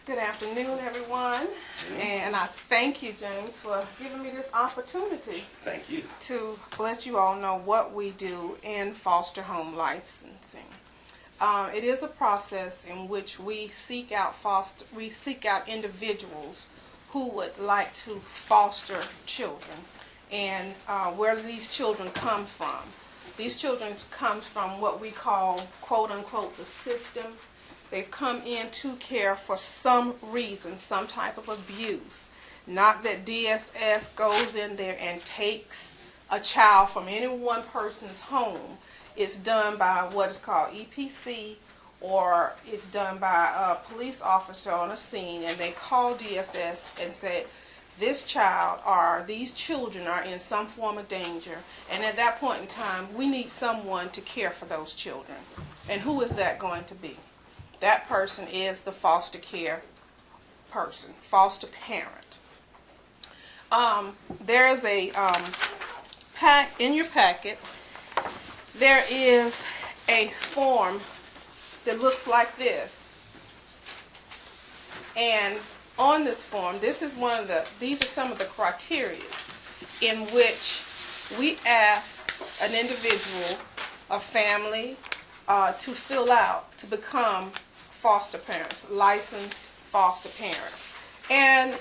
Good afternoon, everyone, and I thank you, James, for giving me this opportunity. Thank you. To let you all know what we do in foster home licensing. It is a process in which we seek out individuals who would like to foster children, and where do these children come from? These children come from what we call, quote unquote, the system. They've come into care for some reason, some type of abuse. Not that DSS goes in there and takes a child from any one person's home. It's done by what is called EPC, or it's done by a police officer on a scene, and they call DSS and say, this child or these children are in some form of danger, and at that point in time, we need someone to care for those children. And who is that going to be? That person is the foster care person, foster parent. There is a in your packet, there is a form that looks like this. And on this form, these are some of the criteria in which we ask an individual, a family, to fill out to become foster parents, licensed foster parents. And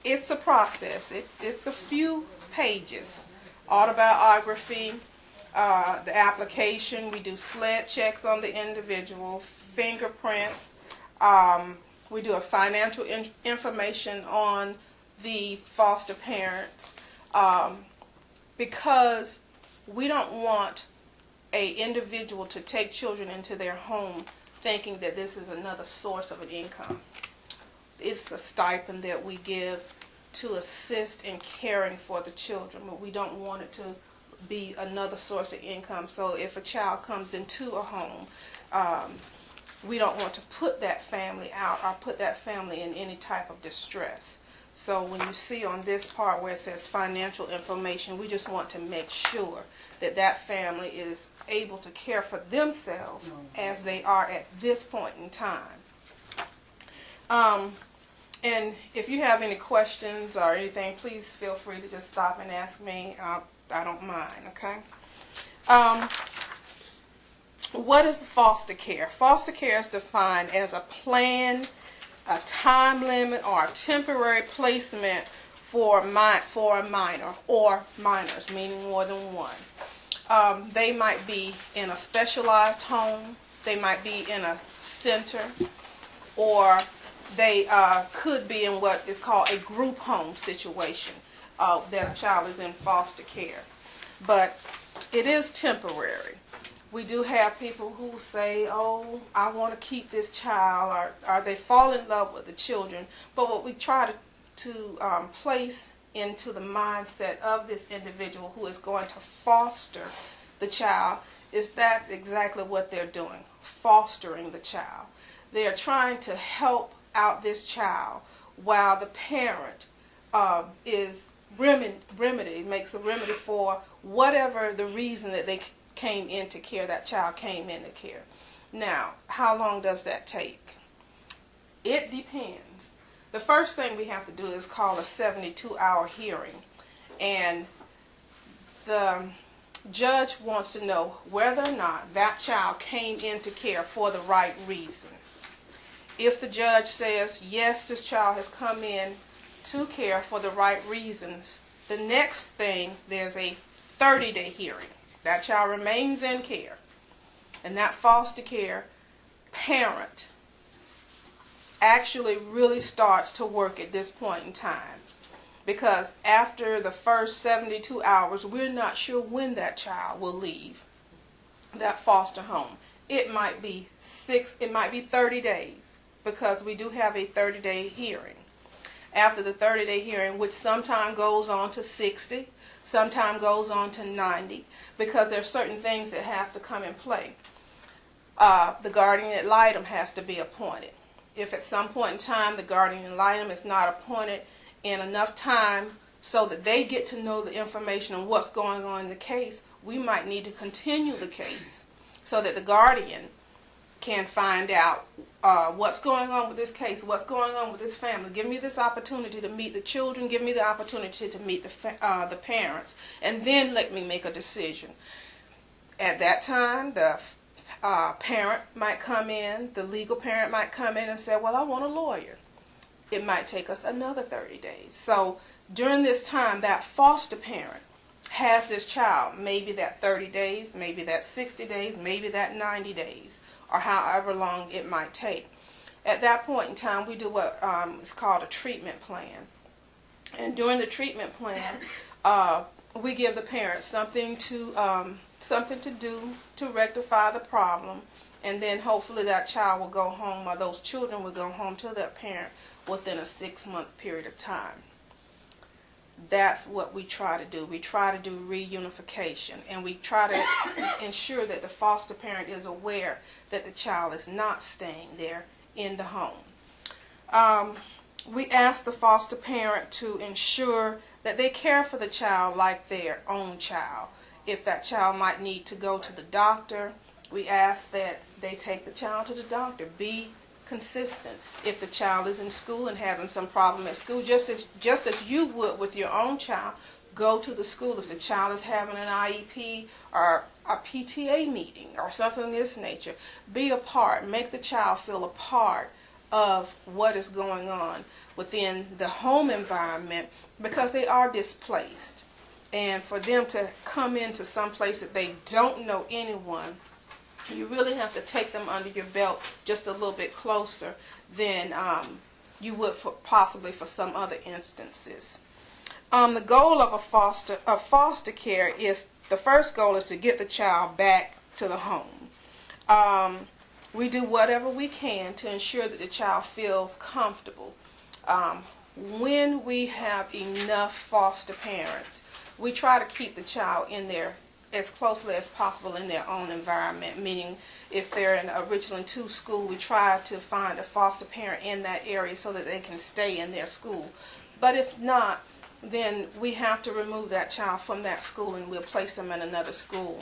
it's a process. It's a few pages. Autobiography, the application, we do SLED checks on the individual, fingerprints, we do a financial information on the foster parents, because we don't want an individual to take children into their home thinking that this is another source of an income. It's a stipend that we give to assist in caring for the children, but we don't want it to be another source of income. So if a child comes into a home, we don't want to put that family out or put that family in any type of distress. So when you see on this part where it says financial information, we just want to make sure that that family is able to care for themselves as they are at this point in time. And if you have any questions or anything, please feel free to just stop and ask me. I don't mind, okay? What is foster care? Foster care is defined as a plan, a time limit, or a temporary placement for a minor or minors, meaning more than one. They might be in a specialized home, they might be in a center, or they could be in what is called a group home situation that a child is in foster care. But it is temporary. We do have people who say, oh, I want to keep this child, or they fall in love with the children. But what we try to place into the mindset of this individual who is going to foster the child is that's exactly what they're doing, fostering the child. They are trying to help out this child while the parent makes a remedy for whatever the reason that they came into care, that child came into care. Now, how long does that take? It depends. The first thing we have to do is call a 72-hour hearing, and the judge wants to know whether or not that child came into care for the right reason. If the judge says, yes, this child has come in to care for the right reasons, the next thing, there's a 30-day hearing. That child remains in care. And that foster care parent actually really starts to work at this point in time. Because after the first 72 hours, we're not sure when that child will leave that foster home. It might be 30 days, because we do have a 30-day hearing. After the 30-day hearing, which sometimes goes on to 60, sometimes goes on to 90, because there are certain things that have to come in play. The guardian ad litem has to be appointed. If at some point in time the guardian ad litem is not appointed in enough time so that they get to know the information on what's going on in the case, we might need to continue the case so that the guardian can find out what's going on with this case, what's going on with this family. Give me this opportunity to meet the children. Give me the opportunity to meet the parents, and then let me make a decision. At that time, the parent might come in, the legal parent might come in and say, well, I want a lawyer. It might take us another 30 days. So during this time, that foster parent has this child, maybe that 30 days, maybe that 60 days, maybe that 90 days, or however long it might take. At that point in time, we do what is called a treatment plan. And during the treatment plan, we give the parent something to do to rectify the problem, and then hopefully that child will go home, or those children will go home to their parent within a 6-month period of time. That's what we try to do. We try to do reunification, and we try to ensure that the foster parent is aware that the child is not staying there in the home. We ask the foster parent to ensure that they care for the child like their own child. If that child might need to go to the doctor, we ask that they take the child to the doctor. Be consistent. If the child is in school and having some problem at school, just as you would with your own child, go to the school. If the child is having an IEP or a PTA meeting or something of this nature, be a part. Make the child feel a part of what is going on within the home environment, because they are displaced. And for them to come into some place that they don't know anyone, you really have to take them under your belt just a little bit closer than you would possibly for some other instances. The goal of foster care is, the first goal is to get the child back to the home. We do whatever we can to ensure that the child feels comfortable. When we have enough foster parents, we try to keep the child in there as closely as possible in their own environment, meaning if they're in a Richland 2 school, we try to find a foster parent in that area so that they can stay in their school. But if not, then we have to remove that child from that school and we'll place them in another school.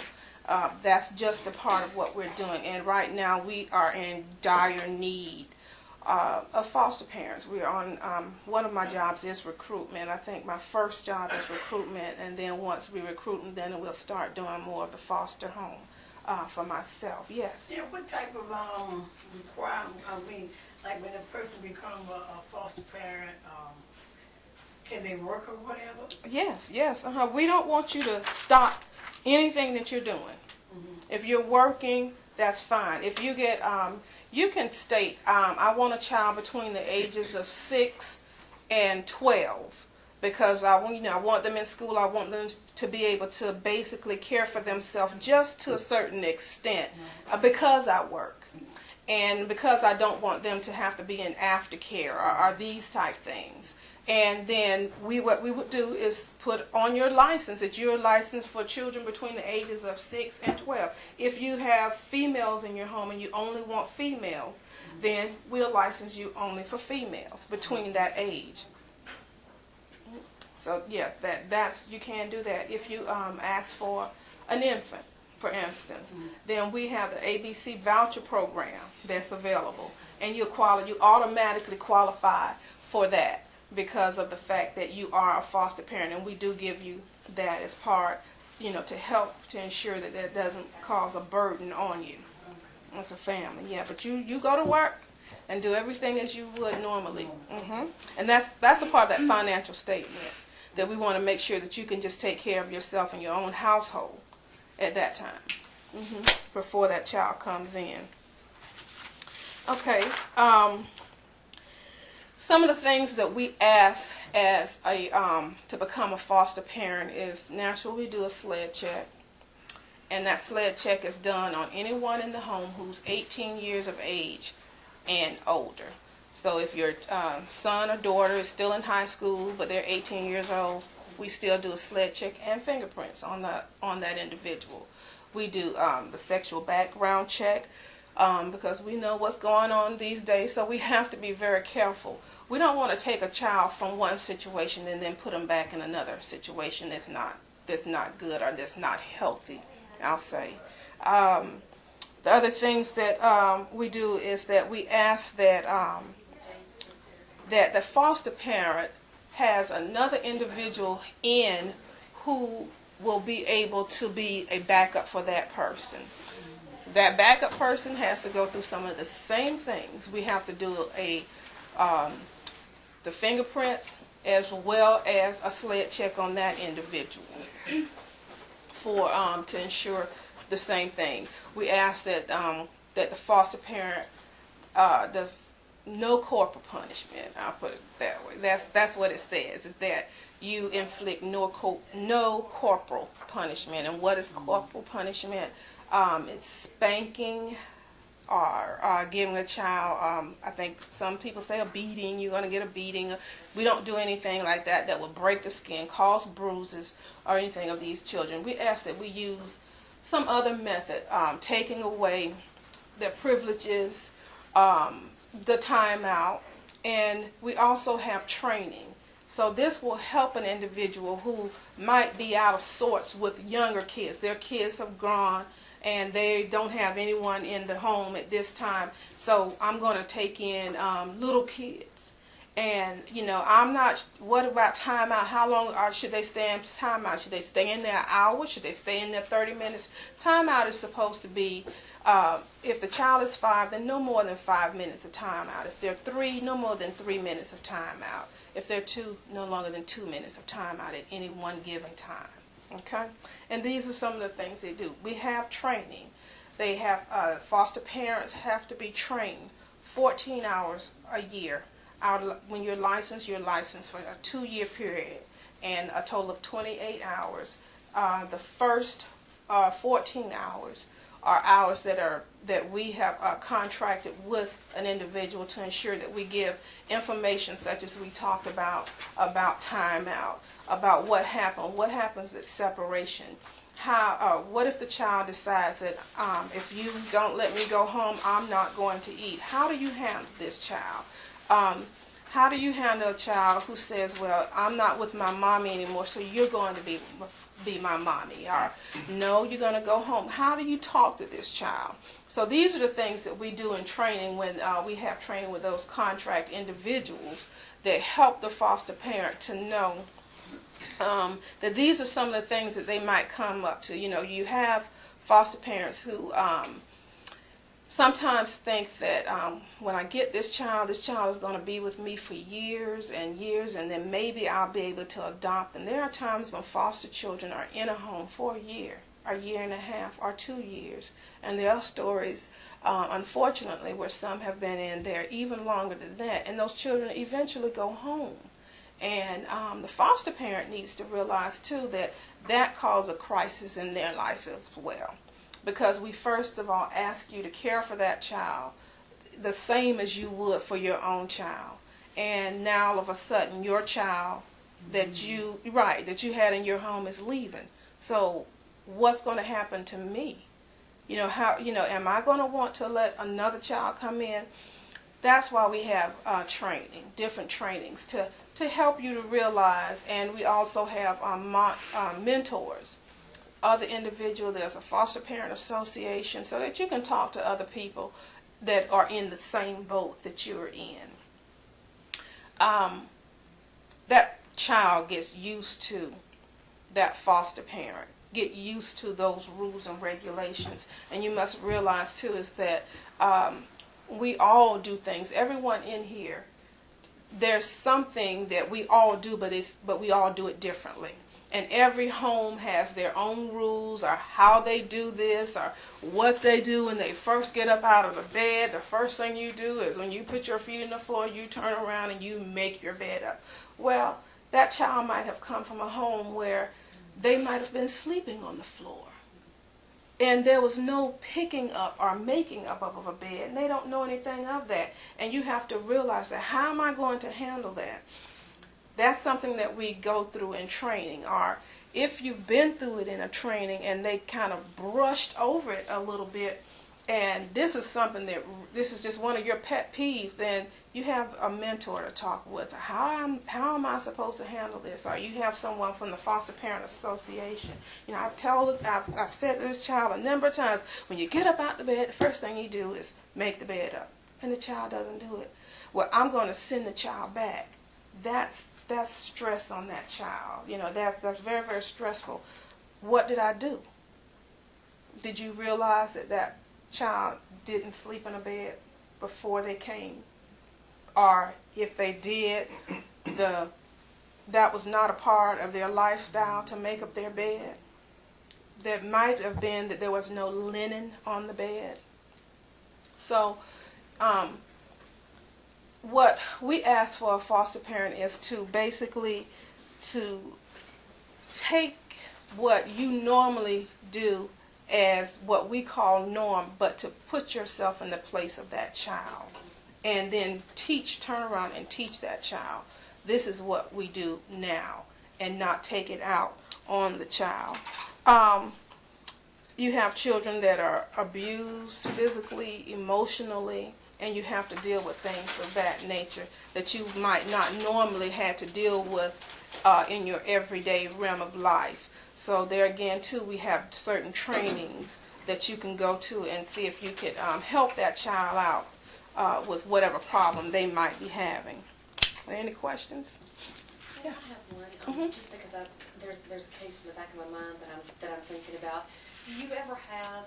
That's just a part of what we're doing. And right now we are in dire need of foster parents. We're on, one of my jobs is recruitment. I think my first job is recruitment, and then once we recruit them, then we'll start doing more of the foster home for myself. Yes. Yeah, what type of requirement, like when a person becomes a foster parent, can they work or whatever? Yes, yes. We don't want you to stop anything that you're doing. Mm-hmm. If you're working, that's fine. If you get, you can state, I want a child between the ages of 6 and 12, because I want them in school. I want them to be able to basically care for themselves just to a certain extent, because I work, and because I don't want them to have to be in aftercare or these type things. And then what we would do is put on your license that you're licensed for children between the ages of 6 and 12. If you have females in your home and you only want females, then we'll license you only for females between that age. So yeah, that's you can do that. If you ask for an infant, for instance, then we have the ABC voucher program that's available, and you automatically qualify for that, because of the fact that you are a foster parent, and we do give you that as part, to help to ensure that that doesn't cause a burden on you as a family. Yeah, but you go to work and do everything as you would normally. And that's a part of that financial statement, that we want to make sure that you can just take care of yourself and your own household at that time, before that child comes in. Okay. Some of the things that we ask as to become a foster parent is, naturally, we do a SLED check, and that SLED check is done on anyone in the home who's 18 years of age and older. So if your son or daughter is still in high school but they're 18 years old, we still do a SLED check and fingerprints on that individual. We do the sexual background check, because we know what's going on these days, so we have to be very careful. We don't want to take a child from one situation and then put them back in another situation that's not good or that's not healthy, I'll say. The other things that we do is that we ask that that the foster parent has another individual in who will be able to be a backup for that person. That backup person has to go through some of the same things. We have to do the fingerprints as well as a SLED check on that individual for to ensure the same thing. We ask that that the foster parent does no corporal punishment. I'll put it that way. That's what it says. Is that you inflict no corporal punishment. And what is corporal punishment? It's spanking or giving a child, I think some people say a beating. You're going to get a beating. We don't do anything like that that will break the skin, cause bruises, or anything of these children. We ask that we use some other method, taking away their privileges, the timeout, and we also have training. So this will help an individual who might be out of sorts with younger kids. Their kids have grown and they don't have anyone in the home at this time. So I'm going to take in little kids. And, you know, I'm not, what about timeout? How long should they stay in timeout? Should they stay in there an hour? Should they stay in there 30 minutes? Timeout is supposed to be, if the child is 5, then no more than 5 minutes of timeout. If they're 3, no more than 3 minutes of timeout. If they're 2, no longer than 2 minutes of timeout at any one given time. Okay? And these are some of the things they do. We have training. They have, foster parents have to be trained 14 hours a year. When you're licensed for a 2-year period and a total of 28 hours. The first 14 hours are hours that we have contracted with an individual to ensure that we give information such as we talked about timeout, about what happens at separation. What if the child decides that if you don't let me go home, I'm not going to eat? How do you handle this child? How do you handle a child who says, well, I'm not with my mommy anymore, so you're going to be my mommy? Or, no, you're going to go home. How do you talk to this child? So these are the things that we do in training when we have training with those contract individuals that help the foster parent to know that these are some of the things that they might come up to. You know, you have foster parents who sometimes think that when I get this child is going to be with me for years and years, and then maybe I'll be able to adopt them. There are times when foster children are in a home for a year and a half, or 2 years. And there are stories, unfortunately, where some have been in there even longer than that, and those children eventually go home. And the foster parent needs to realize, too, that causes a crisis in their life as well. Because we first of all ask you to care for that child the same as you would for your own child. And now all of a sudden your child that you had in your home is leaving. So what's going to happen to me? Am I going to want to let another child come in? That's why we have training, different trainings to help you to realize. And we also have mentors. Other individual, there's a foster parent association, so that you can talk to other people that are in the same boat that you're in. That child gets used to that foster parent, get used to those rules and regulations. And you must realize too is that we all do things. Everyone in here, there's something that we all do, but we all do it differently. And every home has their own rules, or how they do this, or what they do when they first get up out of the bed. The first thing you do is when you put your feet in the floor, you turn around and you make your bed up. Well, that child might have come from a home where they might have been sleeping on the floor. And there was no picking up or making up of a bed, and they don't know anything of that. And you have to realize that, how am I going to handle that? That's something that we go through in training. Or if you've been through it in a training and they kind of brushed over it a little bit, and this is something that, this is just one of your pet peeves, then you have a mentor to talk with. How am I supposed to handle this? Or you have someone from the Foster Parent Association. You know, I've said to this child a number of times, when you get up out the bed, the first thing you do is make the bed up. And the child doesn't do it. Well, I'm going to send the child back. That's stress on that child. You know, that's very, very stressful. What did I do? Did you realize that that child didn't sleep in a bed before they came? Or if they did, that was not a part of their lifestyle to make up their bed? That might have been that there was no linen on the bed. So what we ask for a foster parent is to basically to take what you normally do as what we call norm, but to put yourself in the place of that child, and then turn around and teach that child, this is what we do now, and not take it out on the child. You have children that are abused physically, emotionally, and you have to deal with things of that nature that you might not normally have to deal with in your everyday realm of life. So there again, too, we have certain trainings that you can go to and see if you could help that child out with whatever problem they might be having. Are there any questions? Yeah. I have one, just because there's a case in the back of my mind that I'm thinking about. Do you ever have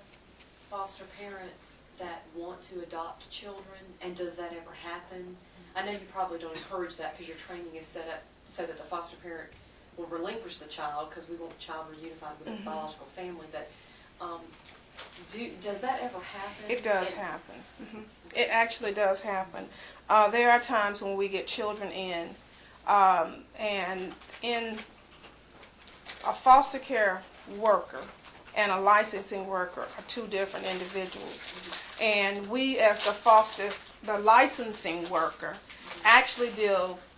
foster parents that want to adopt children, and does that ever happen? I know you probably don't encourage that because your training is set up so that the foster parent will relinquish the child because we want the child reunified with its biological family, but does that ever happen? It does happen. It actually does happen. There are times when we get children in, and in a foster care worker and a licensing worker are two different individuals. And we, as the licensing worker, actually deals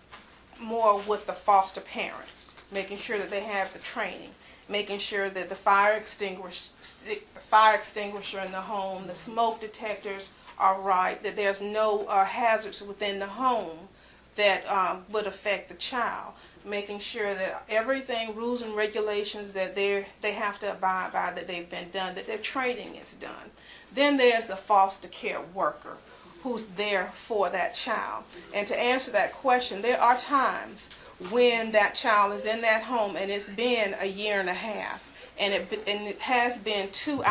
more with the foster parent, making sure that they have the training, making sure that the fire extinguisher in the home, the smoke detectors are right, that there's no hazards within the home that would affect the child, making sure that everything, rules and regulations that they have to abide by, that they've been done, that their training is done. Then there's the foster care worker who's there for that child. And to answer that question, there are times when that child is in that home and it's been a year and a half, and it has been 2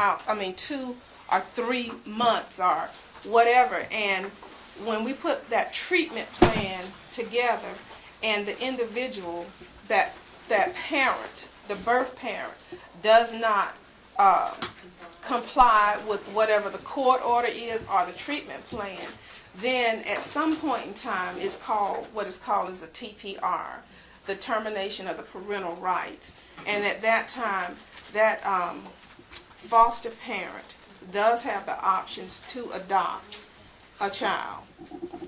or 3 months or whatever, and when we put that treatment plan together and the individual, that parent, the birth parent, does not comply with whatever the court order is or the treatment plan, then at some point in time it's called, what is called is a TPR, the termination of the parental rights. And at that time, that foster parent does have the options to adopt a child.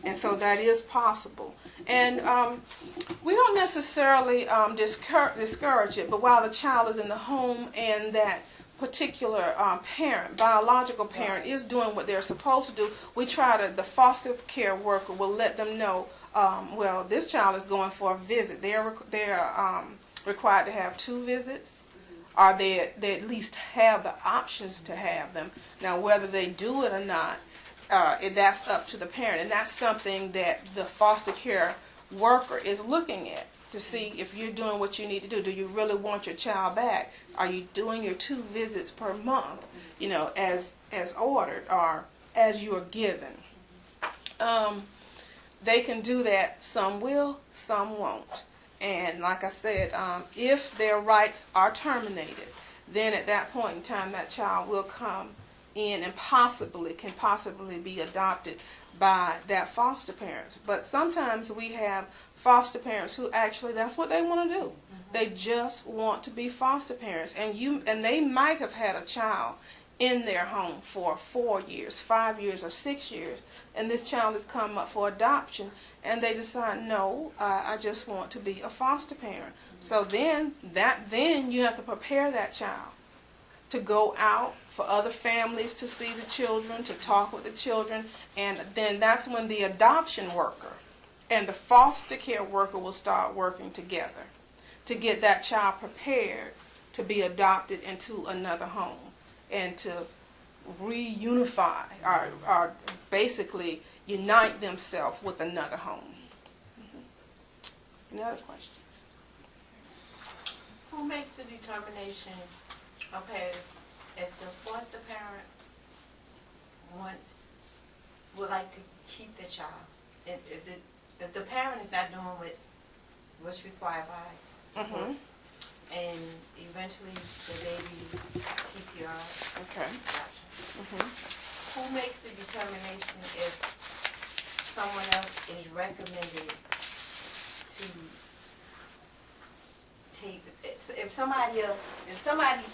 And so that is possible. And we don't necessarily discourage it, but while the child is in the home and that particular parent, biological parent, is doing what they're supposed to do, the foster care worker will let them know, well, this child is going for a visit. They're required to have 2 visits, or they at least have the options to have them. Now, whether they do it or not, that's up to the parent, and that's something that the foster care worker is looking at to see if you're doing what you need to do. Do you really want your child back? Are you doing your 2 visits per month, as ordered or as you are given? They can do that. Some will, some won't. And like I said, if their rights are terminated, then at that point in time, that child will come in and can possibly be adopted by that foster parent. But sometimes we have foster parents who actually, that's what they want to do. They just want to be foster parents, and they might have had a child in their home for 4 years, 5 years, or 6 years, and this child has come up for adoption, and they decide, no, I just want to be a foster parent. So then you have to prepare that child to go out for other families to see the children, to talk with the children, and then that's when the adoption worker and the foster care worker will start working together to get that child prepared to be adopted into another home and to reunify or basically unite themselves with another home. Any other questions? Who makes the determination, okay, if the foster parent would like to keep the child, if the parent is not doing what's required by court, and eventually the baby TPR, Okay. who makes the determination if someone else is recommended to take, if somebody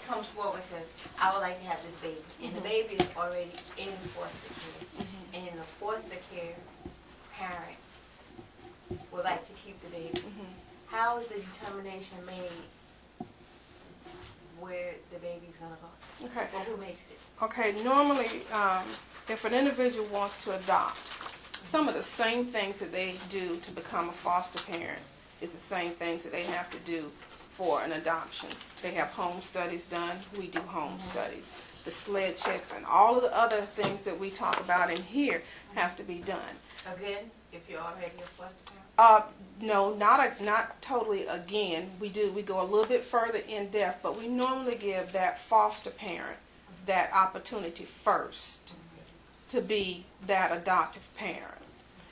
comes forward and says, I would like to have this baby, and the baby is already in foster care, and the foster care parent would like to keep the baby, how is the determination made where the baby's going to go? Okay. Or who makes it? Okay, normally, if an individual wants to adopt, some of the same things that they do to become a foster parent is the same things that they have to do for an adoption. They have home studies done. We do home studies. The sled check and all of the other things that we talk about in here have to be done. Again, if you're already a foster parent? No, not totally again. We go a little bit further in depth, but we normally give that foster parent that opportunity first to be that adoptive parent.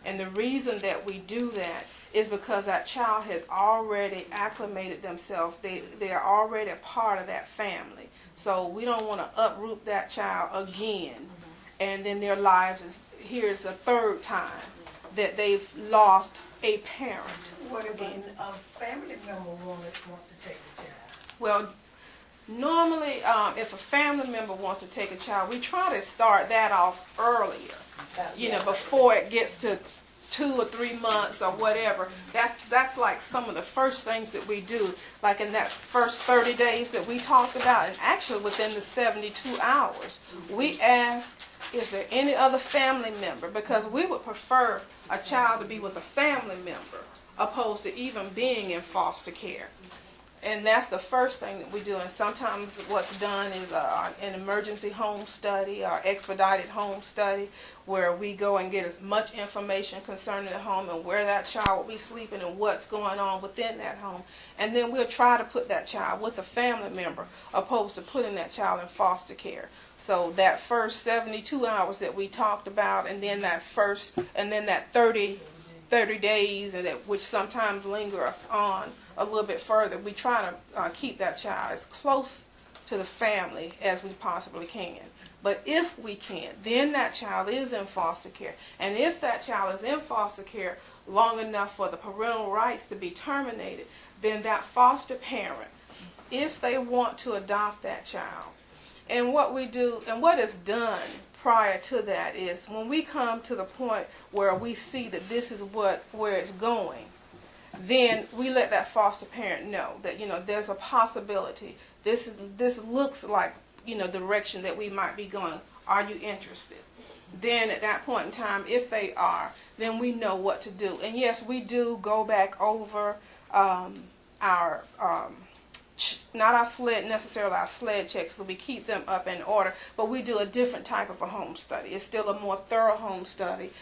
And the reason that we do that is because that child has already acclimated themselves. They are already a part of that family. So we don't want to uproot that child again, and then their lives here's a third time that they've lost a parent. What if a family member wants to take the child? Well, normally, if a family member wants to take a child, we try to start that off earlier, before it gets to 2 or 3 months or whatever. That's like some of the first things that we do, like in that first 30 days that we talked about, and actually within the 72 hours. We ask, is there any other family member? Because we would prefer a child to be with a family member opposed to even being in foster care. And that's the first thing that we do. And sometimes what's done is an emergency home study or expedited home study where we go and get as much information concerning the home and where that child will be sleeping and what's going on within that home. And then we'll try to put that child with a family member opposed to putting that child in foster care. So that first 72 hours that we talked about, and then that 30 days, and which sometimes linger on a little bit further, we try to keep that child as close to the family as we possibly can. But if we can't, then that child is in foster care. And if that child is in foster care long enough for the parental rights to be terminated, then that foster parent, if they want to adopt that child, and what we do, and what is done prior to that is when we come to the point where we see that this is where it's going, then we let that foster parent know that there's a possibility. This looks like the direction that we might be going. Are you interested? Then at that point in time, if they are, then we know what to do. And yes, we do go back over our not our sled checks, so we keep them up in order, but we do a different type of a home study. It's still a more thorough home study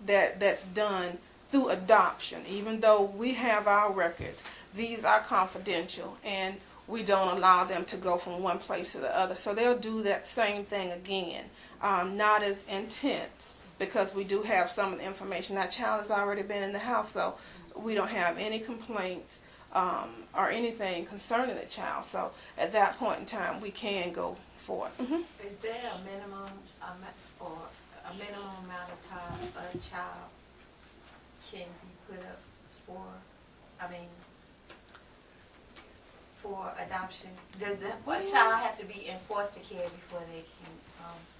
that's done through adoption. Even though we have our records, these are confidential, and we don't allow them to go from one place to the other. So they'll do that same thing again, not as intense, because we do have some of the information. That child has already been in the house, so we don't have any complaints or anything concerning the child. So at that point in time, we can go forth. Is there a minimum amount of time a child can be put up for adoption? Does a child have to be in foster care before they can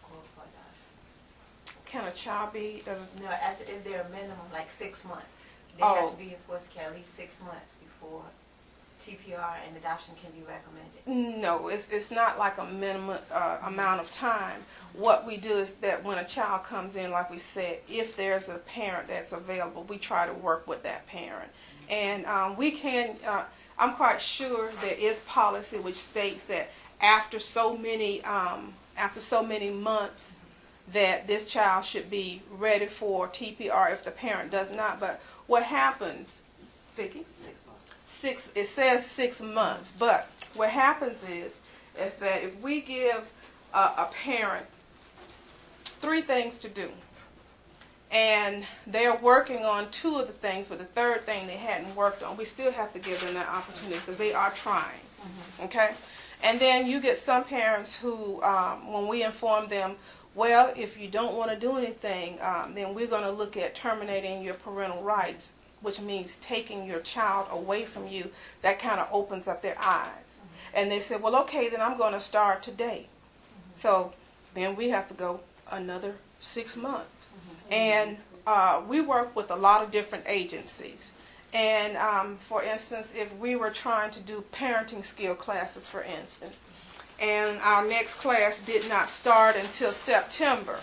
go for adoption? Can a child be? No, is there a minimum, like 6 months? They Oh. have to be in foster care at least 6 months before TPR and adoption can be recommended? No, it's not like a minimum amount of time. What we do is that when a child comes in, like we said, if there's a parent that's available, we try to work with that parent. And we can, I'm quite sure there is policy which states that after so many months that this child should be ready for TPR if the parent does not. But what happens, Vicki? 6 months. It says 6 months, but what happens is that if we give a parent 3 things to do, and they're working on 2 of the things, but the 3rd thing they hadn't worked on, we still have to give them that opportunity because they are trying. Okay? And then you get some parents who, when we inform them, well, if you don't want to do anything, then we're going to look at terminating your parental rights, which means taking your child away from you. That kind of opens up their eyes. And they said, well, okay, then I'm going to start today. So then we have to go another 6 months. And we work with a lot of different agencies. And for instance, if we were trying to do parenting skill classes, for instance, and our next class did not start until September,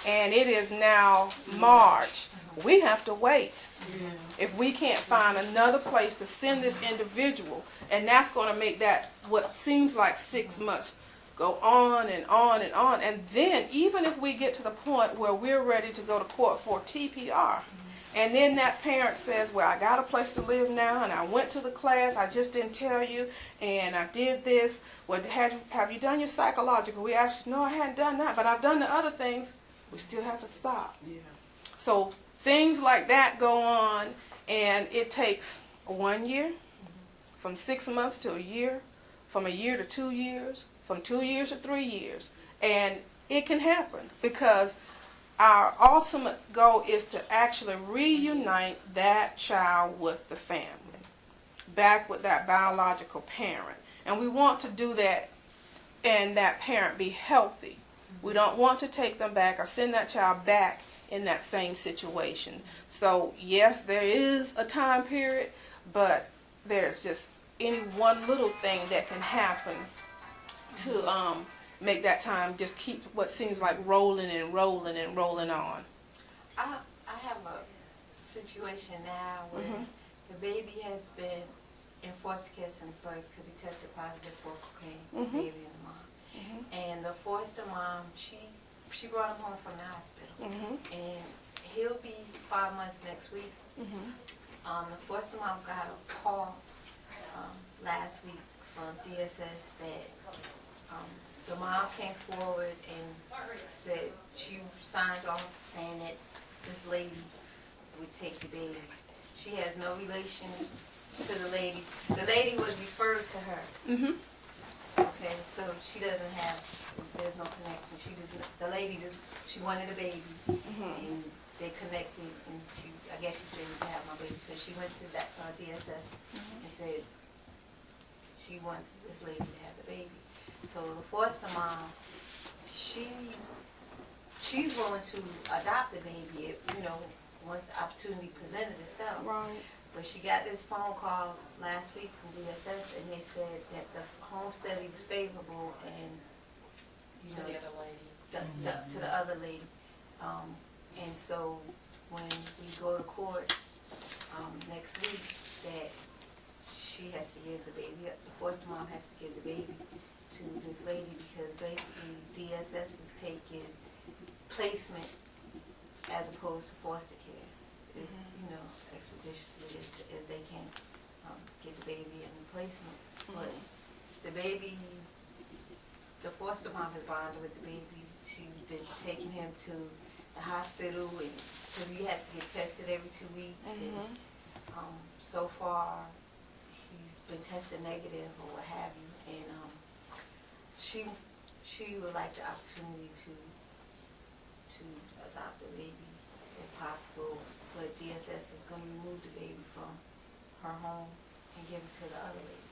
and it is now March, we have to wait. If we can't find another place to send this individual, and that's going to make that what seems like 6 months go on and on and on. And then even if we get to the point where we're ready to go to court for TPR, and then that parent says, well, I got a place to live now, and I went to the class, I just didn't tell you, and I did this. Well, have you done your psychological? We asked, no, I hadn't done that, but I've done the other things. We still have to stop. Yeah. So things like that go on, and it takes 1 year, from 6 months to a year, from a year to 2 years, from 2 years to 3 years. And it can happen because our ultimate goal is to actually reunite that child with the family, back with that biological parent. And we want to do that and that parent be healthy. We don't want to take them back or send that child back in that same situation. So yes, there is a time period, but there's just any one little thing that can happen to make that time just keep what seems like rolling and rolling and rolling on. I have a situation now where the baby has been in foster care since birth because he tested positive for cocaine, the baby and the mom. And the foster mom, she brought him home from the hospital. And he'll be 5 months next week. The foster mom got a call last week from DSS that the mom came forward and said she signed off saying that this lady would take the baby. She has no relation to the lady. The lady was referred to her. Okay, so she doesn't have, there's no connection. The lady she wanted a baby, and they connected, and I guess she said, you can have my baby. So she went to that DSS and said she wants this lady to have the baby. So the foster mom, she's willing to adopt the baby, once the opportunity presented itself. Right. But she got this phone call last week from DSS, and they said that the home study was favorable, and To the other lady. to the other lady. And so when we go to court next week, that she has to give the baby up. The foster mom has to give the baby to this lady because basically DSS is taking placement as opposed to foster care. It's, expeditiously as they can get the baby in the placement. But the baby, the foster mom has bonded with the baby. She's been taking him to the hospital because he has to get tested every 2 weeks. And so far, he's been tested negative or what have you. And she would like the opportunity to adopt the baby if possible. But DSS is going to remove the baby from her home and give it to the other lady.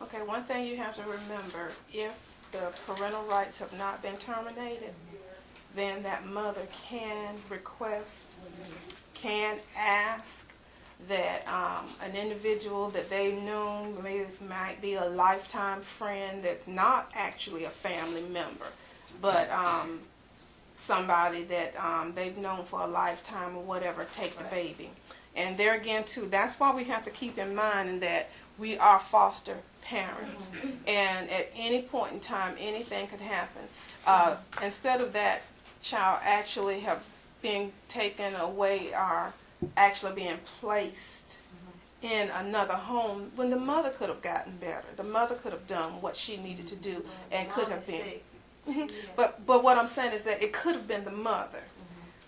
Okay, one thing you have to remember, if the parental rights have not been terminated, then that mother can request, can ask that an individual that they've known, maybe might be a lifetime friend that's not actually a family member, but somebody that they've known for a lifetime or whatever, take the baby. And there again, too, that's why we have to keep in mind that we are foster parents. And at any point in time, anything could happen. Instead of that child actually have been taken away or actually being placed in another home, when the mother could have gotten better, the mother could have done what she needed to do and could have been. But what I'm saying is that it could have been the mother.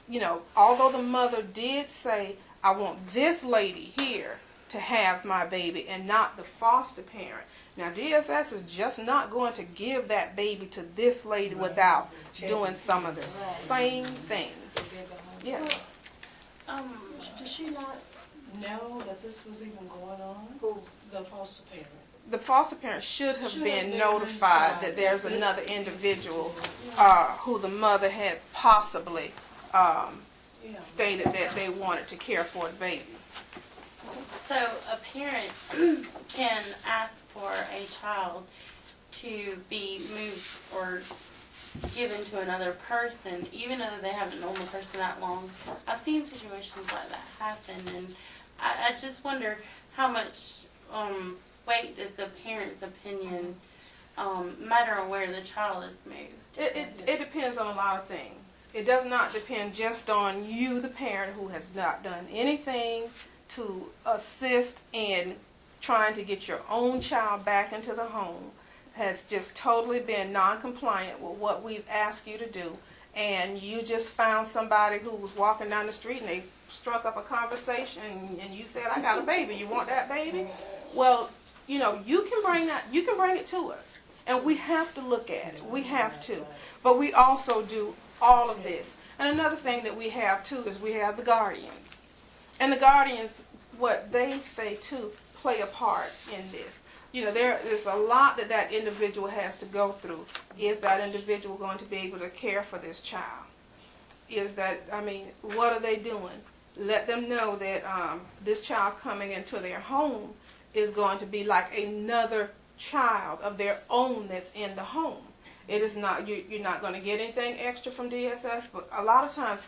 You know, although the mother did say, I want this lady here to have my baby and not the foster parent. Now, DSS is just not going to give that baby to this lady without doing some of the same things. Yeah. Does she not know that this was even going on? Who? The foster parent. The foster parent should have been notified that there's another individual who the mother had possibly stated that they wanted to care for the baby. So a parent can ask for a child to be moved or given to another person, even though they haven't known the person that long. I've seen situations like that happen, and I just wonder how much weight does the parent's opinion matter on where the child is moved? It depends on a lot of things. It does not depend just on you, the parent, who has not done anything to assist in trying to get your own child back into the home, has just totally been non-compliant with what we've asked you to do, and you just found somebody who was walking down the street and they struck up a conversation and you said, I got a baby, you want that baby? Well, you know, you can bring it to us, and we have to look at it. We have to. But we also do all of this. And another thing that we have too is we have the guardians. And the guardians, what they say too, play a part in this. You know, there is a lot that individual has to go through. Is that individual going to be able to care for this child? Is that, I mean, what are they doing? Let them know that this child coming into their home is going to be like another child of their own that's in the home. It is not, you're not going to get anything extra from DSS, but a lot of times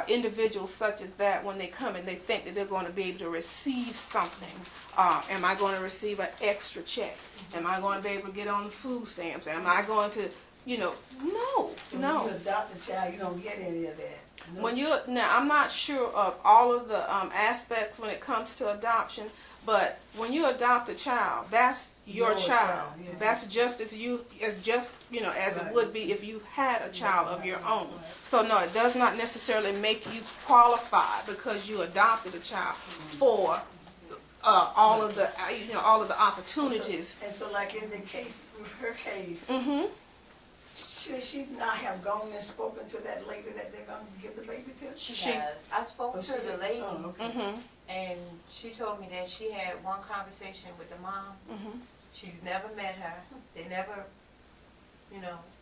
individuals such as that, when they come in, they think that they're going to be able to receive something. Am I going to receive an extra check? Am I going to be able to get on the food stamps? Am I going to, you know, no. When you adopt a child, you don't get any of that. No. When now, I'm not sure of all of the aspects when it comes to adoption, but when you adopt a child, that's your child. Yeah. That's just as it would be if you had a child of your own. So no, it does not necessarily make you qualify because you adopted a child for all of the opportunities. So like in the case, with her case, should she not have gone and spoken to that lady that they're going to give the baby to? She has. I spoke to the lady, okay. and she told me that she had one conversation with the mom. She's never met her. They never,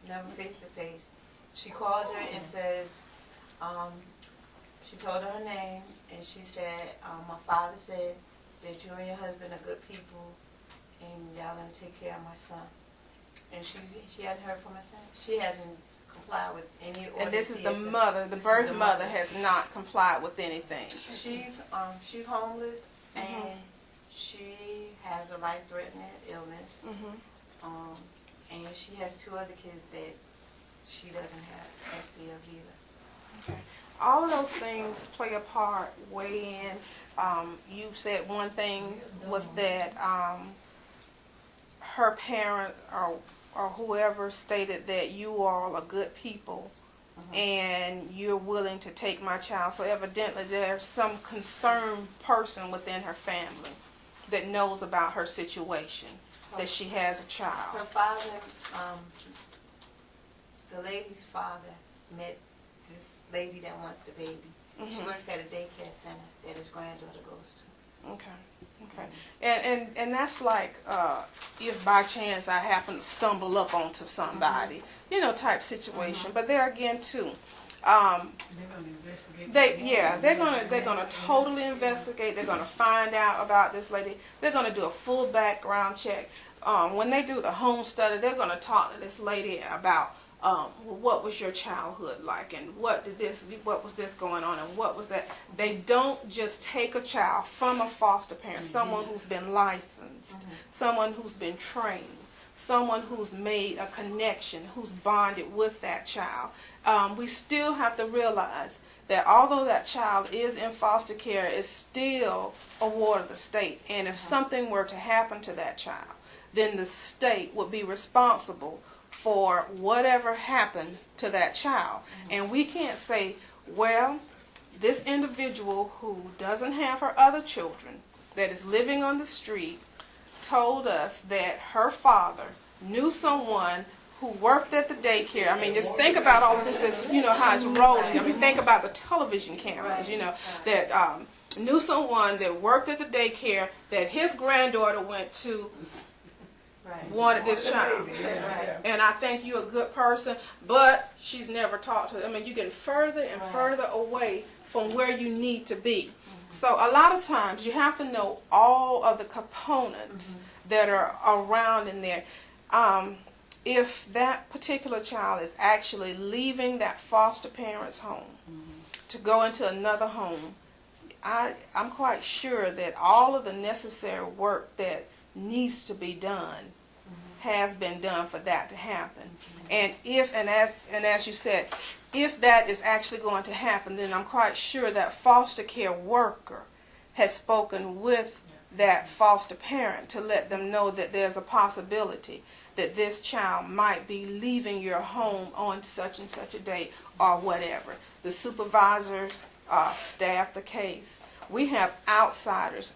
never face to face. She called her and says, she told her name, and she said, my father said that you and your husband are good people, and y'all gonna take care of my son. And she hadn't heard from her son. She hasn't complied with any order. And this is the mother, the birth mother has not complied with anything. She's homeless, and she has a life-threatening illness. And she has 2 other kids that she doesn't have custody of either. Okay. All of those things play a part, weigh in. You said one thing was that her parent or whoever stated that you all are good people and you're willing to take my child. So evidently there's some concerned person within her family that knows about her situation, that she has a child. Her father, the lady's father, met this lady that wants the baby. She works at a daycare center that his granddaughter goes to. Okay. And that's like if by chance I happen to stumble up onto somebody, type situation. But there again too, They're gonna investigate. They're gonna totally investigate. They're gonna find out about this lady. They're gonna do a full background check. When they do the home study, they're gonna talk to this lady about what was your childhood like, and what was this going on, and what was that. They don't just take a child from a foster parent, someone who's been licensed, someone who's been trained, someone who's made a connection, who's bonded with that child. We still have to realize that although that child is in foster care, it's still a ward of the state. And if something were to happen to that child, then the state would be responsible for whatever happened to that child. And we can't say, well, this individual who doesn't have her other children, that is living on the street, told us that her father knew someone who worked at the daycare. I mean, just think about all this, how it's rolling. I mean, think about the television cameras, that knew someone that worked at the daycare that his granddaughter went to, wanted this child. And I think you're a good person, but she's never talked to them. I mean, you're getting further and further away from where you need to be. So a lot of times you have to know all of the components that are around in there. If that particular child is actually leaving that foster parent's home to go into another home, I'm quite sure that all of the necessary work that needs to be done has been done for that to happen. And as you said, if that is actually going to happen, then I'm quite sure that foster care worker has spoken with that foster parent to let them know that there's a possibility that this child might be leaving your home on such and such a date or whatever. The supervisors staff the case. We have outsiders,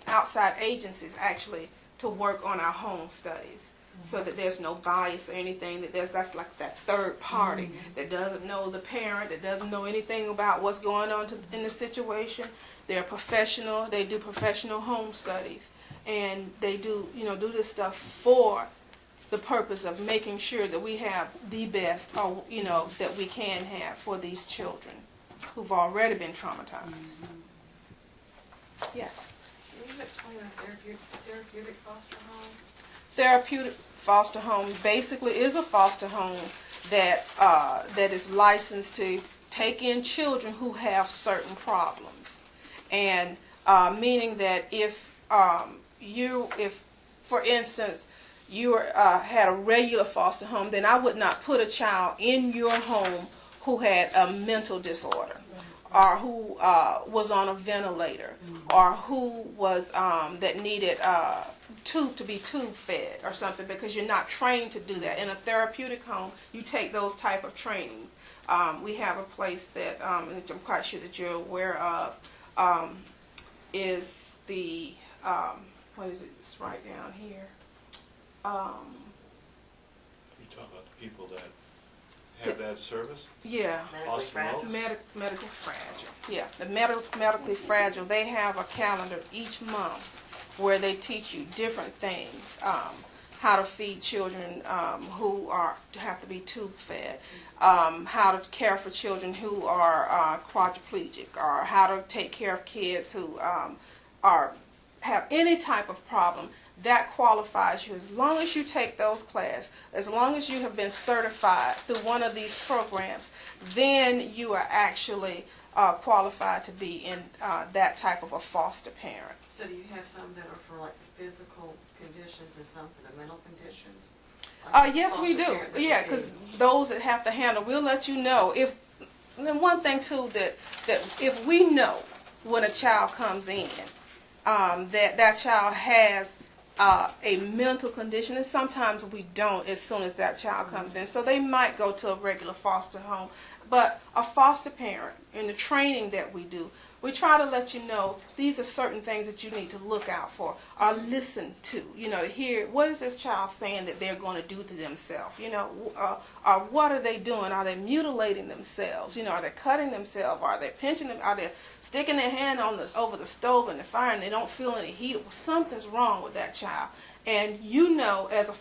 outside agencies actually, to work on our home studies, so that there's no bias or anything, that's like that third party that doesn't know the parent, that doesn't know anything about what's going on in the situation. They're professional, they do professional home studies, and they do this stuff for the purpose of making sure that we have the best, that we can have for these children who've already been traumatized. Yes? Can you explain a therapeutic foster home? Therapeutic foster home basically is a foster home that is licensed to take in children who have certain problems, and meaning that if for instance you had a regular foster home, then I would not put a child in your home who had a mental disorder, or who was on a ventilator, or who was that needed to be tube fed or something, because you're not trained to do that. In a therapeutic home, you take those type of trainings. We have a place that which I'm quite sure that you're aware of, is the what is it? It's right down here. You talking about the people that have that service? Yeah. Medically fragile. Medically fragile. Yeah, the medically fragile, they have a calendar each month where they teach you different things, how to feed children who have to be tube fed, how to care for children who are quadriplegic, or how to take care of kids who have any type of problem. That qualifies you. As long as you take those classes, as long as you have been certified through one of these programs, then you are actually qualified to be in that type of a foster parent. So do you have some that are for like physical conditions and some for the mental conditions? Yes, we do. Yeah, because those that have to handle, we'll let you know. And then one thing too, that if we know when a child comes in, that child has a mental condition, and sometimes we don't as soon as that child comes in. So they might go to a regular foster home. But a foster parent, in the training that we do, we try to let you know these are certain things that you need to look out for or listen to, to hear what is this child saying that they're going to do to themselves, or what are they doing? Are they mutilating themselves? Are they cutting themselves? Are they pinching them? Are they sticking their hand over the stove and the fire and they don't feel any heat? Well, something's wrong with that child. and you know, as a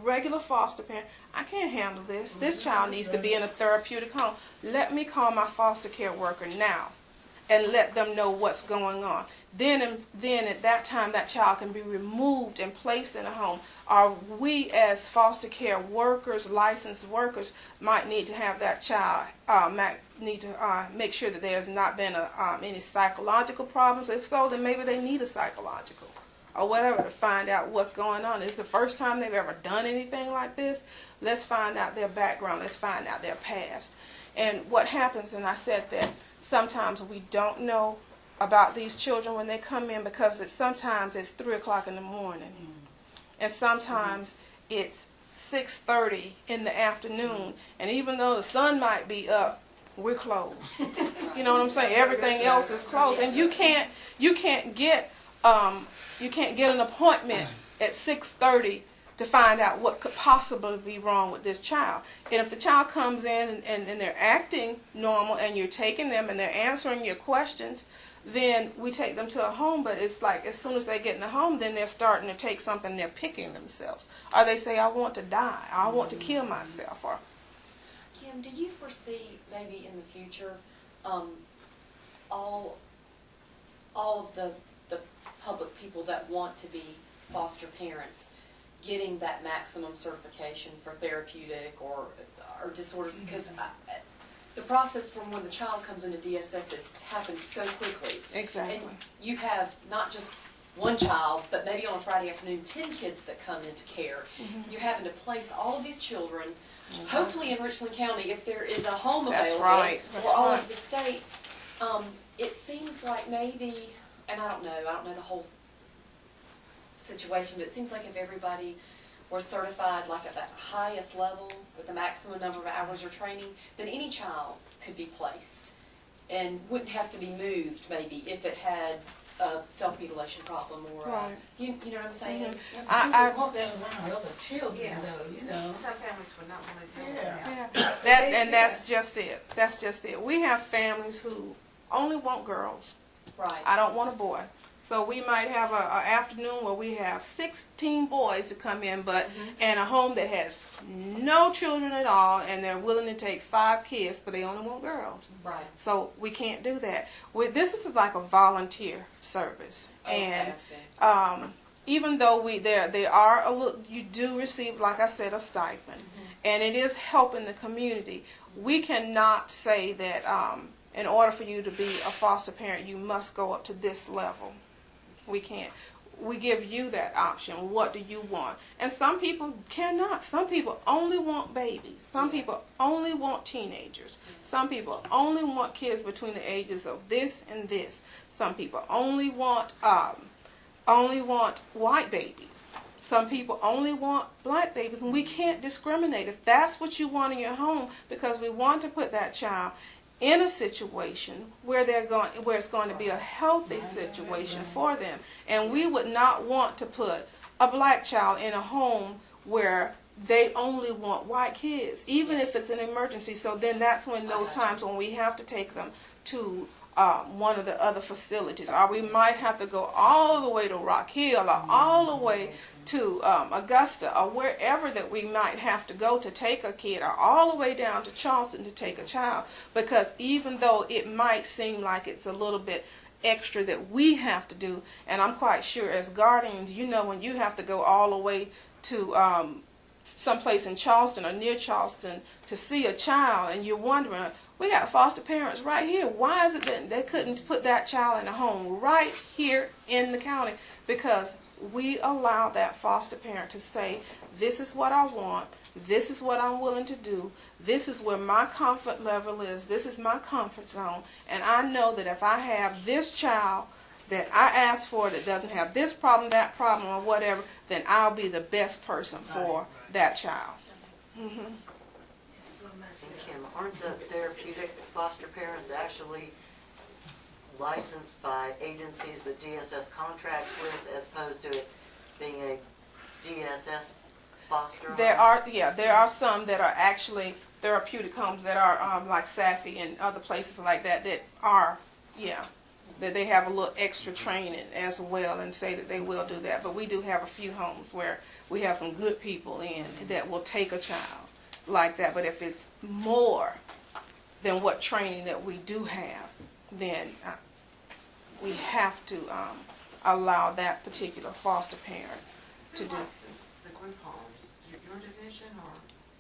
regular foster parent, I can't handle this. This child needs to be in a therapeutic home. Let me call my foster care worker now and let them know what's going on. Then at that time, that child can be removed and placed in a home. Or we as foster care workers, licensed workers, might need to have that child, need to make sure that there's not been any psychological problems. If so, then maybe they need a psychological or whatever to find out what's going on. It's the first time they've ever done anything like this. Let's find out their background. Let's find out their past. And what happens, and I said that sometimes we don't know about these children when they come in because sometimes it's 3 o'clock in the morning. And sometimes it's 6:30 in the afternoon. And even though the sun might be up, we're closed. You know what I'm saying? Everything else is closed. And you can't get an appointment at 6:30 to find out what could possibly be wrong with this child. And if the child comes in and they're acting normal and you're taking them and they're answering your questions, then we take them to a home. But it's like as soon as they get in the home, then they're starting to take something, they're picking themselves. Or they say, I want to die, or I want to kill myself. Or Kim, do you foresee maybe in the future all of the public people that want to be foster parents getting that maximum certification for therapeutic or disorders? Because the process from when the child comes into DSS happens so quickly. exactly. And you have not just one child, but maybe on a Friday afternoon, 10 kids that come into care. You're having to place all of these children, hopefully in Richland County, if there is a home That's available, right. That's or all right. over the state. It seems like maybe, and I don't know the whole situation, but it seems like if everybody were certified like at that highest level with the maximum number of hours of training, then any child could be placed and wouldn't have to be moved maybe if it had a self-mutilation problem or Right. you know what I'm saying? I want that around other children, Yeah. though, you know. Some families would not want to deal with Yeah. that. that's just it. That's just it. We have families who only want girls. Right. I don't want a boy. So we might have an afternoon where we have 16 boys to come in, but and a home that has no children at all, and they're willing to take 5 kids, but they only want girls. Right. So we can't do that. This is like a volunteer service, Okay, I see. even though they are a little, you do receive, like I said, a stipend, and it is helping the community. We cannot say that in order for you to be a foster parent, you must go up to this level. We can't. We give you that option. What do you want? And some people cannot. Some people only want babies. Some people only want teenagers. Some people only want kids between the ages of this and this. Some people only want white babies. Some people only want black babies, and we can't discriminate. If that's what you want in your home, because we want to put that child in a situation where it's going to be a healthy situation for them. And we would not want to put a black child in a home where they only want white kids, even if it's an emergency. So then that's when those times when we have to take them to one of the other facilities, or we might have to go all the way to Rock Hill or all the way to Augusta or wherever that we might have to go to take a kid, or all the way down to Charleston to take a child. Because even though it might seem like it's a little bit extra that we have to do, and I'm quite sure as guardians, you know, when you have to go all the way to someplace in Charleston or near Charleston to see a child, and you're wondering, we got foster parents right here. Why is it that they couldn't put that child in a home right here in the county? Because we allow that foster parent to say, this is what I want, this is what I'm willing to do, this is where my comfort level is, this is my comfort zone, and I know that if I have this child that I asked for that doesn't have this problem, that problem, or whatever, then I'll be the best person for that child. And Kim, aren't the therapeutic foster parents actually licensed by agencies that DSS contracts with, as opposed to it being a DSS foster home? There are some that are actually therapeutic homes that are like Safi and other places like that that are, that they have a little extra training as well, and say that they will do that. But we do have a few homes where we have some good people in that will take a child like that. But if it's more than what training that we do have, then we have to allow that particular foster parent to do. The group homes, your division or?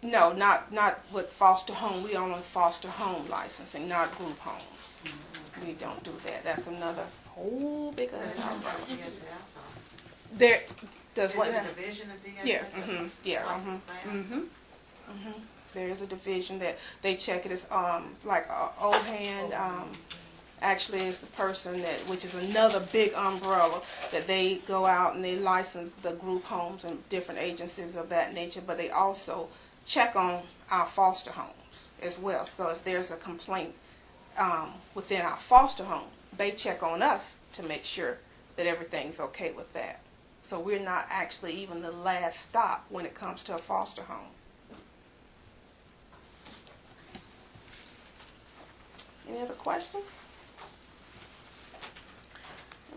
No, not with foster home. We only foster home licensing, not group homes. We don't do that. That's another whole big umbrella. DSS or? There does Is what? it a division of DSS? Yes. that Yeah. license that? There is a division that they check it as like OHAN. Actually, is the person that, which is another big umbrella, that they go out and they license the group homes and different agencies of that nature. But they also check on our foster homes as well. So if there's a complaint within our foster home, they check on us to make sure that everything's okay with that. So we're not actually even the last stop when it comes to a foster home. Any other questions?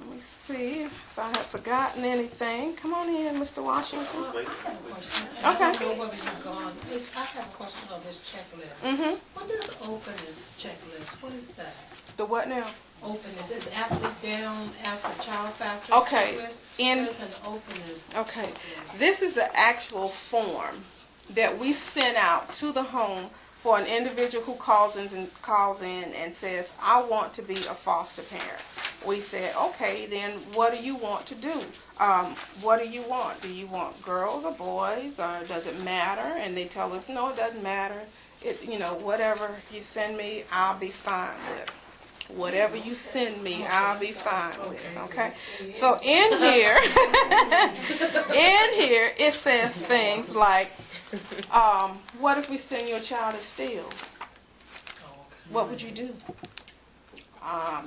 Let me see if I have forgotten anything. Come on in, Mr. Washington. I have a question. Okay. I don't know whether you've gone, I have a question on this checklist. What does openness checklist, what is that? The what now? Openness, it's down after child factor Okay. checklist. In- There's an openness. Okay. checklist. This is the actual form that we sent out to the home for an individual who calls in and says, I want to be a foster parent. We said, okay, then what do you want to do? What do you want? Do you want girls or boys, or does it matter? And they tell us, no, it doesn't matter. Whatever you send me, I'll be fine with. Whatever you send me, I'll be fine with. Okay. So in here, it says things like, what if we send your child that steals? What would you do?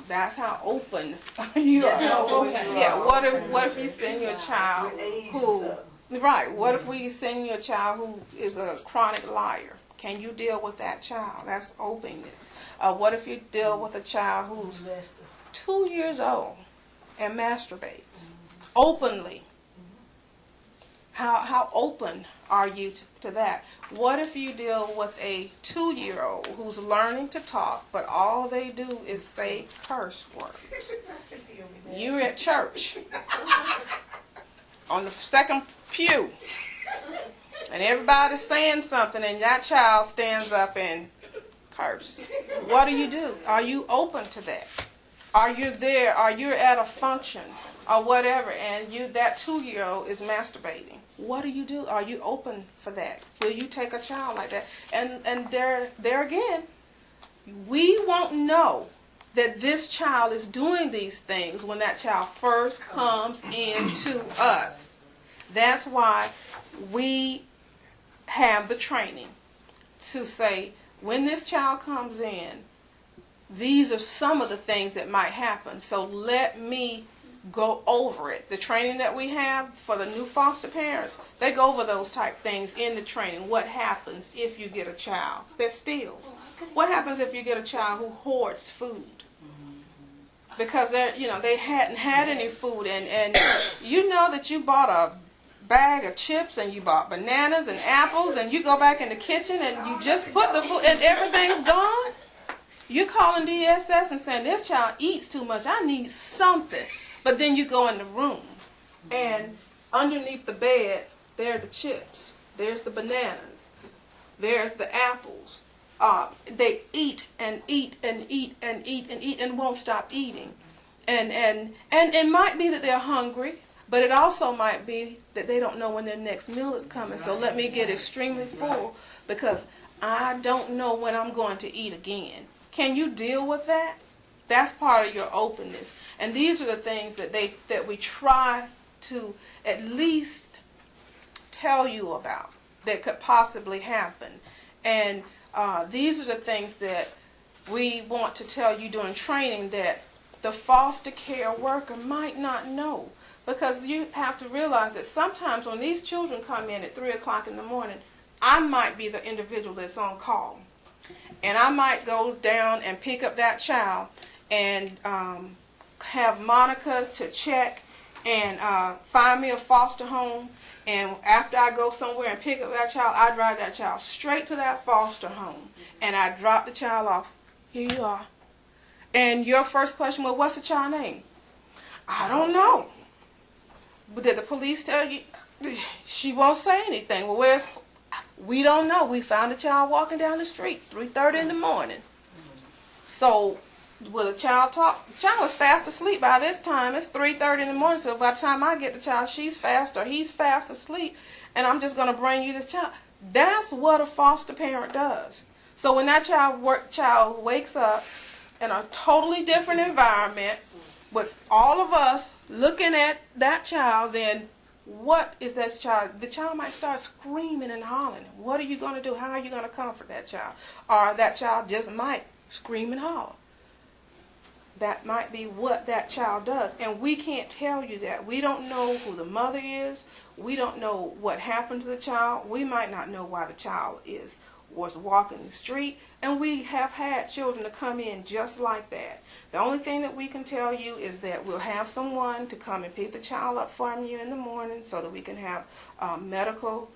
That's how open you are. Yeah. What if you send your child who? Right. What if we send you a child who is a chronic liar? Can you deal with that child? That's openness. What if you deal with a child who's 2 years old and masturbates openly? How open are you to that? What if you deal with a 2-year-old who's learning to talk, but all they do is say curse words? You're at church on the second pew, and everybody's saying something, and that child stands up and curse. What do? Are you open to that? Are you there? Are you at a function or whatever, and that 2-year-old is masturbating? What do? Are you open for that? Will you take a child like that? And there again, we won't know that this child is doing these things when that child first comes into us. That's why we have the training to say, when this child comes in, these are some of the things that might happen. So let me go over it. The training that we have for the new foster parents, they go over those type things in the training. What happens if you get a child that steals? What happens if you get a child who hoards food? Because they hadn't had any food, and you know that you bought a bag of chips and you bought bananas and apples, and you go back in the kitchen and you just put the food and everything's gone. You're calling DSS and saying, this child eats too much, I need something. But then you go in the room, and underneath the bed, there are the chips, there's the bananas, there's the apples. They eat and eat and eat and eat and eat and won't stop eating. And it might be that they're hungry, but it also might be that they don't know when their next meal is coming. So let me get extremely full because I don't know when I'm going to eat again. Can you deal with that? That's part of your openness. And these are the things that we try to at least tell you about that could possibly happen. And these are the things that we want to tell you during training that the foster care worker might not know. Because you have to realize that sometimes when these children come in at 3 o'clock in the morning, I might be the individual that's on call. And I might go down and pick up that child and have Monica to check and find me a foster home. And after I go somewhere and pick up that child, I drive that child straight to that foster home. And I drop the child off. Here you are. And your first question, well, what's the child name? I don't know. But did the police tell you? She won't say anything. Well, we don't know. We found a child walking down the street, 3:30 in the morning. So, will the child talk? The child is fast asleep by this time. It's 3:30 in the morning. So by the time I get the child, she's fast or he's fast asleep. And I'm just going to bring you this child. That's what a foster parent does. So when that child wakes up in a totally different environment, with all of us looking at that child, then what is that child? The child might start screaming and hollering. What are you going to do? How are you going to comfort that child? Or that child just might scream and holler. That might be what that child does. And we can't tell you that. We don't know who the mother is. We don't know what happened to the child. We might not know why the child was walking the street. And we have had children to come in just like that. The only thing that we can tell you is that we'll have someone to come and pick the child up from you in the morning so that we can have medical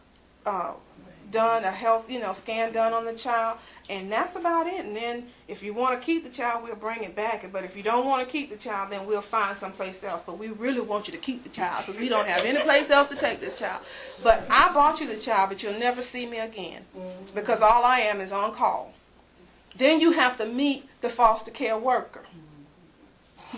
done, a health, scan done on the child, and that's about it. And then if you want to keep the child, we'll bring it back. But if you don't want to keep the child, then we'll find someplace else. But we really want you to keep the child because we don't have any place else to take this child. But I bought you the child, but you'll never see me again because all I am is on call. Then you have to meet the foster care worker.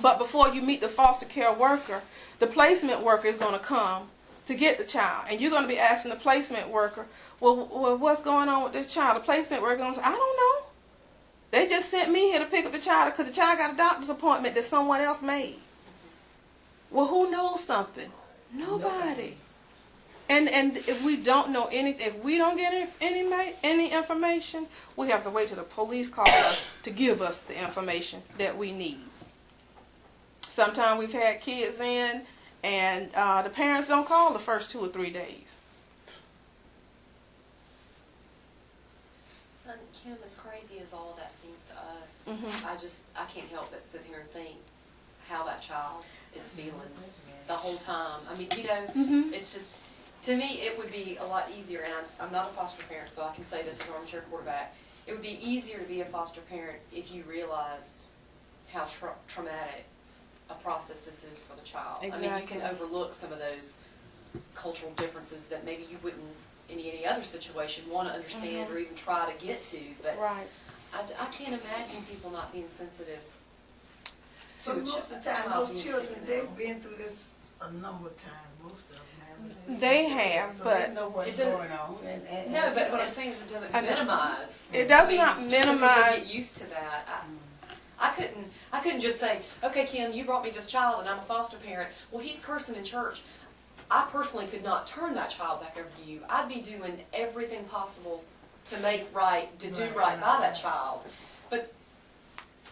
But before you meet the foster care worker, the placement worker is going to come to get the child. And you're going to be asking the placement worker, well, what's going on with this child? The placement worker going to say, I don't know. They just sent me here to pick up the child because the child got a doctor's appointment that someone else made. Well, who knows something? Nobody. And if we don't know anything, if we don't get any information, we have to wait till the police call us to give us the information that we need. Sometimes we've had kids in, and the parents don't call the first 2 or 3 days. Kim, as crazy as all of that seems to us, I can't help but sit here and think how that child is feeling the whole time. I mean, it's just, to me, it would be a lot easier, and I'm not a foster parent, so I can say this as an armchair quarterback. It would be easier to be a foster parent if you realized how traumatic a process this is for the child. Exactly. I mean, you can overlook some of those cultural differences that maybe you wouldn't in any other situation want to understand or even try to get to, but Right. I can't imagine people not being sensitive to But most of the time, child those being children, taken they've out. been through this a number of times, most of them. Man. They have, so but they know what's it doesn't- going on. And No, but what I'm saying is it doesn't I know. minimize. It does I mean, not children minimize. Get used to that. I couldn't just say, okay, Kim, you brought me this child and I'm a foster parent. Well, he's cursing in church. I personally could not turn that child back over to you. I'd be doing everything possible to do right by that child. But,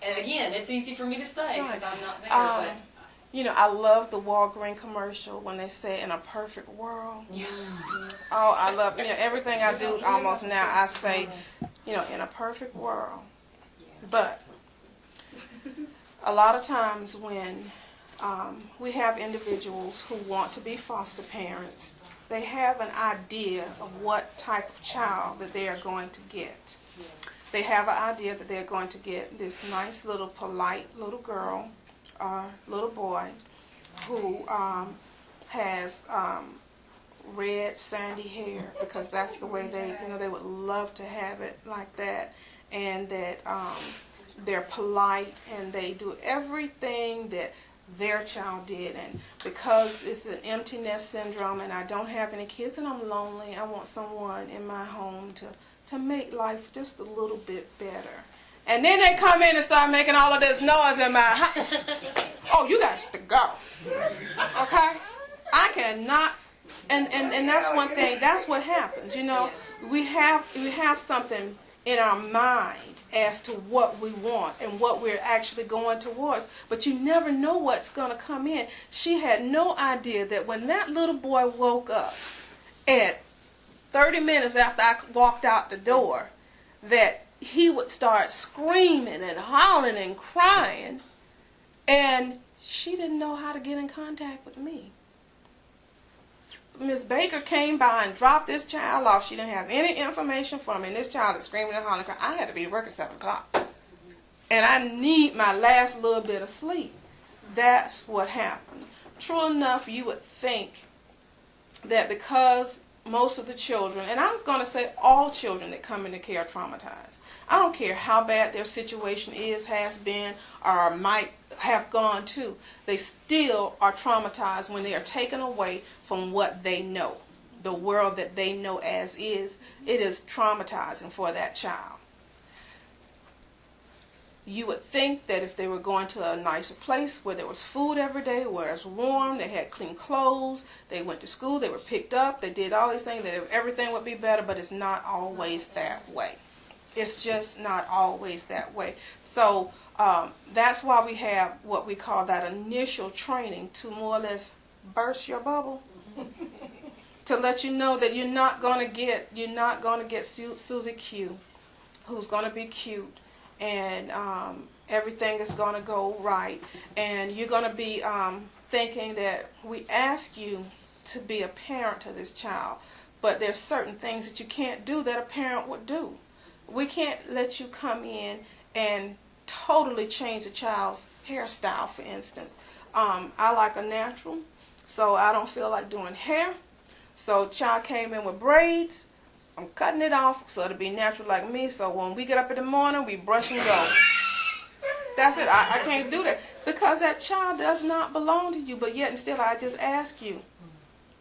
and again, it's easy for me to say because I'm not there, I love the Walgreens commercial when they say "in a perfect world." but yeah. Oh, I love everything I do. Almost now, I say, in a perfect world. But a lot of times when we have individuals who want to be foster parents, they have an idea of what type of child that they are going to get. They have an idea that they're going to get this nice little polite little girl or little boy who has red sandy hair because that's the way they would love to have it like that, and that they're polite and they do everything that their child did. And because it's an empty nest syndrome and I don't have any kids and I'm lonely, I want someone in my home to make life just a little bit better. And then they come in and start making all of this noise in my house. Oh, you got to go. Okay? I cannot. And that's one thing. That's what happens. We have something in our mind as to what we want and what we're actually going towards. But you never know what's going to come in. She had no idea that when that little boy woke up at 30 minutes after I walked out the door, that he would start screaming and hollering and crying. And she didn't know how to get in contact with me. Miss Baker came by and dropped this child off. She didn't have any information for me, and this child is screaming and hollering. I had to be to work at 7 o'clock. And I need my last little bit of sleep. That's what happened. True enough, you would think that because most of the children, and I'm going to say all children that come into care are traumatized. I don't care how bad their situation is, has been, or might have gone to. They still are traumatized when they are taken away from what they know. The world that they know as is. It is traumatizing for that child. You would think that if they were going to a nicer place where there was food every day, where it's warm, they had clean clothes, they went to school, they were picked up, they did all these things, that everything would be better, but it's not always that way. It's just not always that way. So that's why we have what we call that initial training to more or less burst your bubble. To let you know that you're not going to get Susie Q, who's going to be cute, and everything is going to go right, and you're going to be thinking that we ask you to be a parent to this child, but there's certain things that you can't do that a parent would do. We can't let you come in and totally change the child's hairstyle, for instance. I like a natural, so I don't feel like doing hair. So child came in with braids. I'm cutting it off so it'll be natural like me. So when we get up in the morning, we brush and go. That's it. I can't do that because that child does not belong to you. But yet and still, I just ask you,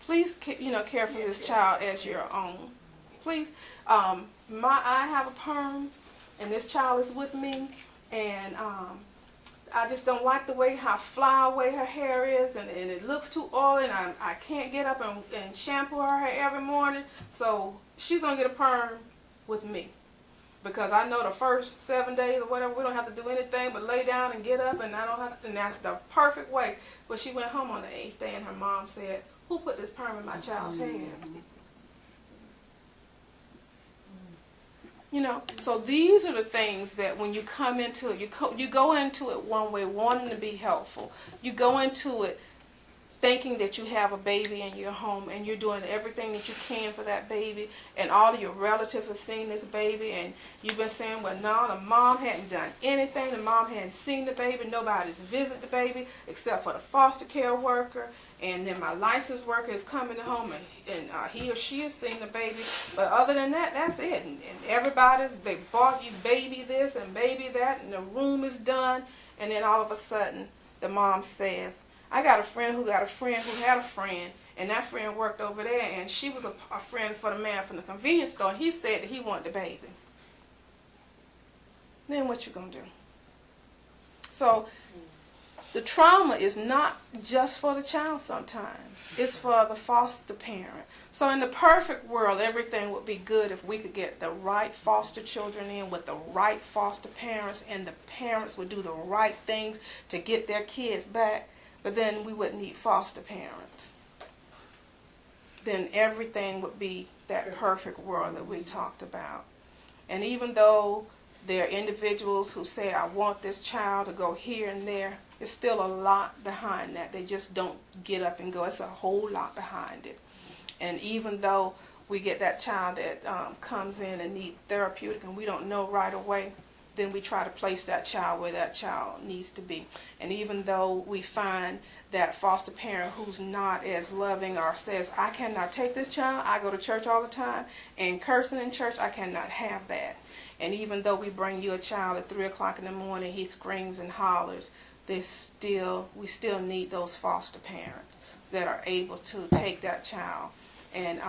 please, care for this child as your own. Please. I have a perm, and this child is with me, and I just don't like the way how fly away her hair is, and it looks too oily, and I can't get up and shampoo her hair every morning. So she's gonna get a perm with me, because I know the first 7 days or whatever we don't have to do anything but lay down and get up, and I don't have to, and that's the perfect way. But she went home on the 8th day, and her mom said, "Who put this perm in my child's hair?" So these are the things that when you come into it, you go into it one way, wanting to be helpful. You go into it thinking that you have a baby in your home and you're doing everything that you can for that baby, and all of your relatives have seen this baby, and you've been saying, well, no, the mom hadn't done anything, the mom hadn't seen the baby, nobody's visited the baby except for the foster care worker, and then my licensed worker is coming home and he or she has seen the baby, but other than that, that's it. And they bought you baby this and baby that, and the room is done, and then all of a sudden the mom says, I got a friend who got a friend who had a friend, and that friend worked over there, and she was a friend for the man from the convenience store, and he said that he wanted the baby. Then what you gonna do? So the trauma is not just for the child sometimes. It's for the foster parent. So in the perfect world, everything would be good if we could get the right foster children in with the right foster parents, and the parents would do the right things to get their kids back. But then we wouldn't need foster parents. Then everything would be that perfect world that we talked about. And even though there are individuals who say, I want this child to go here and there, there's still a lot behind that. They just don't get up and go. It's a whole lot behind it. And even though we get that child that comes in and needs therapeutic and we don't know right away, then we try to place that child where that child needs to be. And even though we find that foster parent who's not as loving or says, I cannot take this child, I go to church all the time, and cursing in church, I cannot have that. And even though we bring you a child at 3 o'clock in the morning, he screams and hollers, we still need those foster parents that are able to take that child. And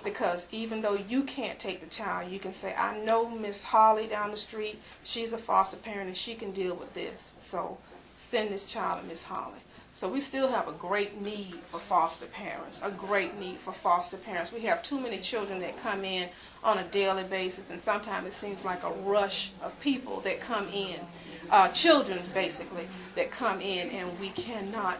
because even though you can't take the child, you can say, I know Miss Holly down the street, she's a foster parent and she can deal with this. So send this child to Miss Holly. So we still have a great need for foster parents, a great need for foster parents. We have too many children that come in on a daily basis, and sometimes it seems like a rush of people that come in, children basically, that come in, and we cannot,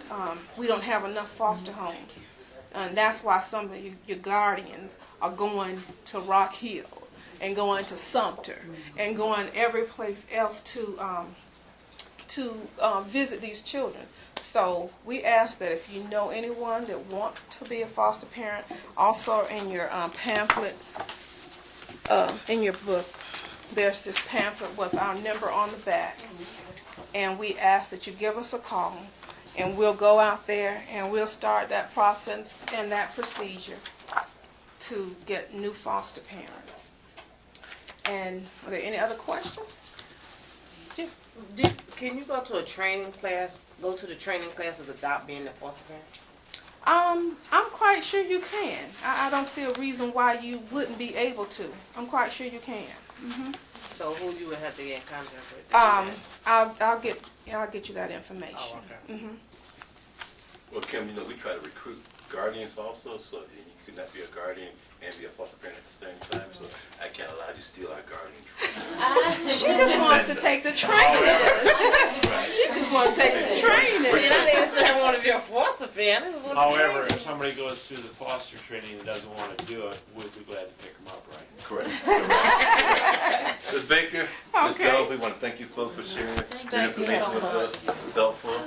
we don't have enough foster homes. And that's why some of your guardians are going to Rock Hill and going to Sumter and going every place else to to visit these children. So we ask that if you know anyone that want to be a foster parent, also in your pamphlet, in your book, there's this pamphlet with our number on the back. And we ask that you give us a call, and we'll go out there and we'll start that process and that procedure to get new foster parents. And are there any other questions? Can you go to a training class, go to the training class of adopt being a foster parent? I'm quite sure you can. I don't see a reason why you wouldn't be able to. I'm quite sure you can. So who you would have to get in contact with? I'll get you that information. Oh, okay. Well, Kim, you know, we try to recruit guardians also, so you could not be a guardian and be a foster parent at the same time, so I can't allow you to steal our guardian. She just wants to take the training. She just wants to take the training. And I didn't say I want to be a foster parent. I just want to However, be if somebody goes through the foster training and doesn't want to do it, we'd be glad to pick them up, right? Correct. Ms. Baker, Ms. Okay. Bell, we want to thank you folks for sharing your information with us. It's helpful.